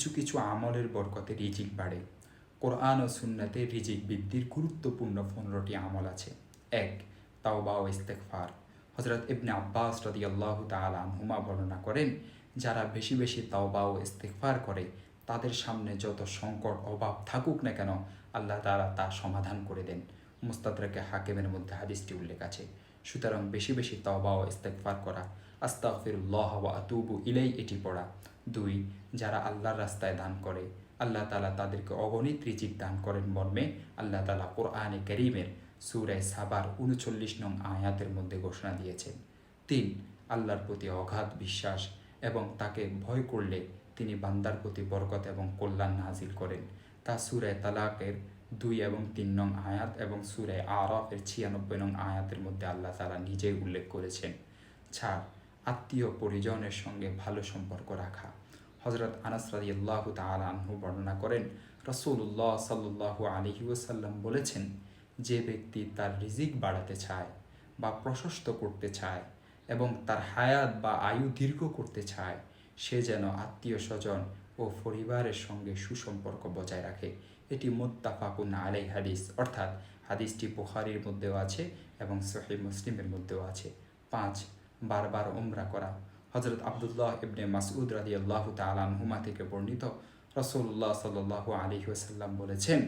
কিছু কিছু আমলের বরকতে রিজিক বাড়ে। কোরআন ও সুন্নাতে রিজিক বৃদ্ধির গুরুত্বপূর্ণ 15টি আমল আছে। 1. তাওবা ও ইস্তেগফার। হযরত ইবনে আব্বাস রাদিয়াল্লাহু তাআলা আনহুমা বর্ণনা করেন, যারা বেশি বেশি তাওবা ও ইস্তেগফার করে তাদের সামনে যত সংকট অভাব থাকুক না কেন আল্লাহ তাআলা তা সমাধান করে দেন। মুস্তাদরাকে হাকিমের মধ্যে হাদিসটি উল্লেখ আছে। সুতরাং বেশি বেশি তাওবা ও ইস্তেগফার করা, আস্তাগফিরুল্লাহ ওয়া আতুবু ইলাই এটি পড়া। 2. যারা আল্লাহর রাস্তায় দান করে আল্লাহ তাআলা তাদেরকে অগণিত রিজিক দান করেন মর্মে আল্লাহ তাআলা কোরআনে কারীমের সূরা সাবার 39 নং আয়াতের মধ্যে ঘোষণা দিয়েছেন। 3. আল্লাহর প্রতি অগাধ বিশ্বাস এবং তাকে ভয় করলে তিনি বান্দার প্রতি বরকত এবং কল্যাণ নাজিল করেন। তা সূরা তালাকের 2 এবং 3 নং আয়াত এবং সূরা আরাফের 96 নং আয়াতের মধ্যে আল্লাহ তাআলা নিজেই উল্লেখ করেছেন। 4. আত্মীয় পরিজনের সঙ্গে ভালো সম্পর্ক রাখা। হযরত আনাস রাদিয়াল্লাহু তাআলা আনহু বর্ণনা করেন, রাসূলুল্লাহ সাল্লাল্লাহু আলাইহি ওয়াসাল্লাম বলেছেন, যে ব্যক্তি তার রিজিক বাড়াতে চায় বা প্রশস্ত করতে চায় এবং তার হায়াত বা আয়ু দীর্ঘ করতে চায়, সে যেন আত্মীয় স্বজন ও পরিবারের সঙ্গে সুসম্পর্ক বজায় রাখে। এটি মুত্তাফাকুন আলাইহি হাদিস, অর্থাৎ হাদিসটি বুখারীর মধ্যেও আছে এবং সহিহ মুসলিমের মধ্যেও আছে। 5. বারবার উমরা করা। হযরত আব্দুল্লাহ ইবনে মাসউদ রাদিয়াল্লাহু তাআলা আনহুমা থেকে বর্ণিত, রাসূলুল্লাহ সাল্লাল্লাহু আলাইহি ওয়াসাল্লাম বলেছেন,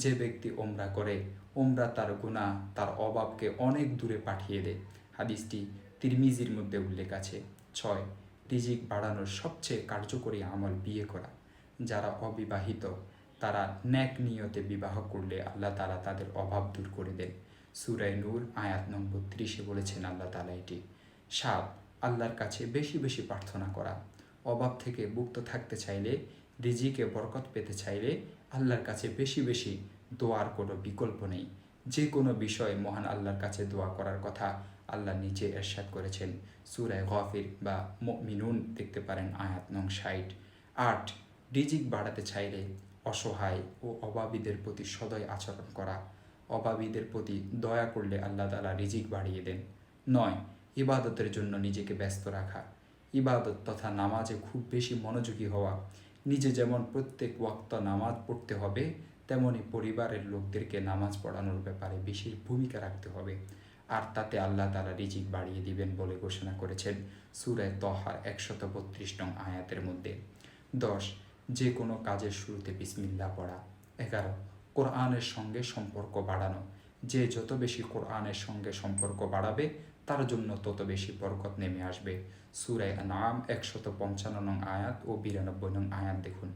যে ব্যক্তি উমরা করে উমরা তার গুনাহ তার অভাবকে অনেক দূরে পাঠিয়ে দেয়। হাদিসটি তিরমিজির মধ্যে উল্লেখ আছে। 6. রিজিক বাড়ানোর সবচেয়ে কার্যকরী আমল বিয়ে করা। যারা অবিবাহিত তারা নেক নিয়তে বিবাহ করলে আল্লাহ তাআলা তাদের অভাব দূর করে দেন। সূরা নূর আয়াত নং 32 বলেছেন আল্লাহ তাআলা এটি। 7. আল্লাহর কাছে বেশি বেশি প্রার্থনা করা। অভাব থেকে মুক্ত থাকতে চাইলে, রিজিকে বরকত পেতে চাইলে আল্লাহর কাছে বেশি বেশি দোয়ার কোনো বিকল্প নেই। যে কোনো বিষয়ে মহান আল্লাহর কাছে দোয়া করার কথা আল্লাহ নিজে ইরশাদ করেছেন। সূরা গাফির বা মুমিনুন দেখতে পারেন আয়াত নং 60। 8. রিজিক বাড়াতে চাইলে অসহায় ও অভাবীদের প্রতি সদয় আচরণ করা। অভাবীদের প্রতি দয়া করলে আল্লাহ তাআলা রিজিক বাড়িয়ে দেন। 9. ইবাদতের জন্য নিজেকে ব্যস্ত রাখা। ইবাদত তথা নামাজে খুব বেশি মনোযোগী হওয়া। নিজে যেমন প্রত্যেক ওয়াক্ত নামাজ পড়তে হবে, তেমনি পরিবারের লোকদেরকে নামাজ পড়ানোর ব্যাপারে বেশি ভূমিকা রাখতে হবে, আর তাতে আল্লাহ তাআলা রিজিক বাড়িয়ে দিবেন বলে ঘোষণা করেছেন সূরা তহার 132 নং আয়াতের মধ্যে। 10. যে কোনো কাজের শুরুতে বিসমিল্লাহ পড়া। 11. কোরআনের সঙ্গে সম্পর্ক বাড়ানো। যে যত বেশি কোরআনের সঙ্গে সম্পর্ক বাড়াবে তার জন্য তত বেশি বরকত নেমে আসবে। সূরা আনআম 155 নং আয়াত ও 92 নং আয়াত দেখুন।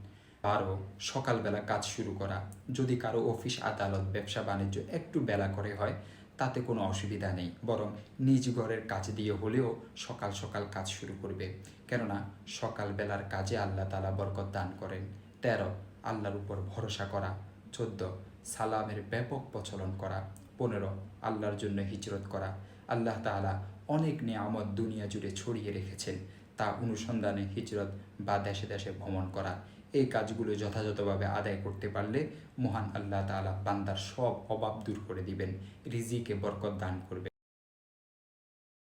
12. সকালবেলা কাজ শুরু করা। যদি কারো অফিস আদালত ব্যবসা বাণিজ্য একটু বেলা করে হয় তাতে কোনো অসুবিধা নেই, বরং নিজ ঘরের কাজ দিয়ে হলেও সকাল সকাল কাজ শুরু করবে, কেননা সকালবেলার কাজে আল্লাহ তাআলা বরকত দান করেন। 13. আল্লাহর উপর ভরসা করা। 14. সালামের ব্যাপক প্রচলন করা। 15. আল্লাহর জন্য হিজরত করা। আল্লাহ তাআলা অনেক নিয়ামত দুনিয়া জুড়ে ছড়িয়ে রেখেছেন, তা অনুসন্ধানে হিজরত বা দেশে দেশে ভ্রমণ করা। এই কাজগুলো যথাযথভাবে আদায় করতে পারলে মহান আল্লাহ তাআলা বান্দার সব অভাব দূর করে দিবেন, রিজিকে বরকত দান করবেন।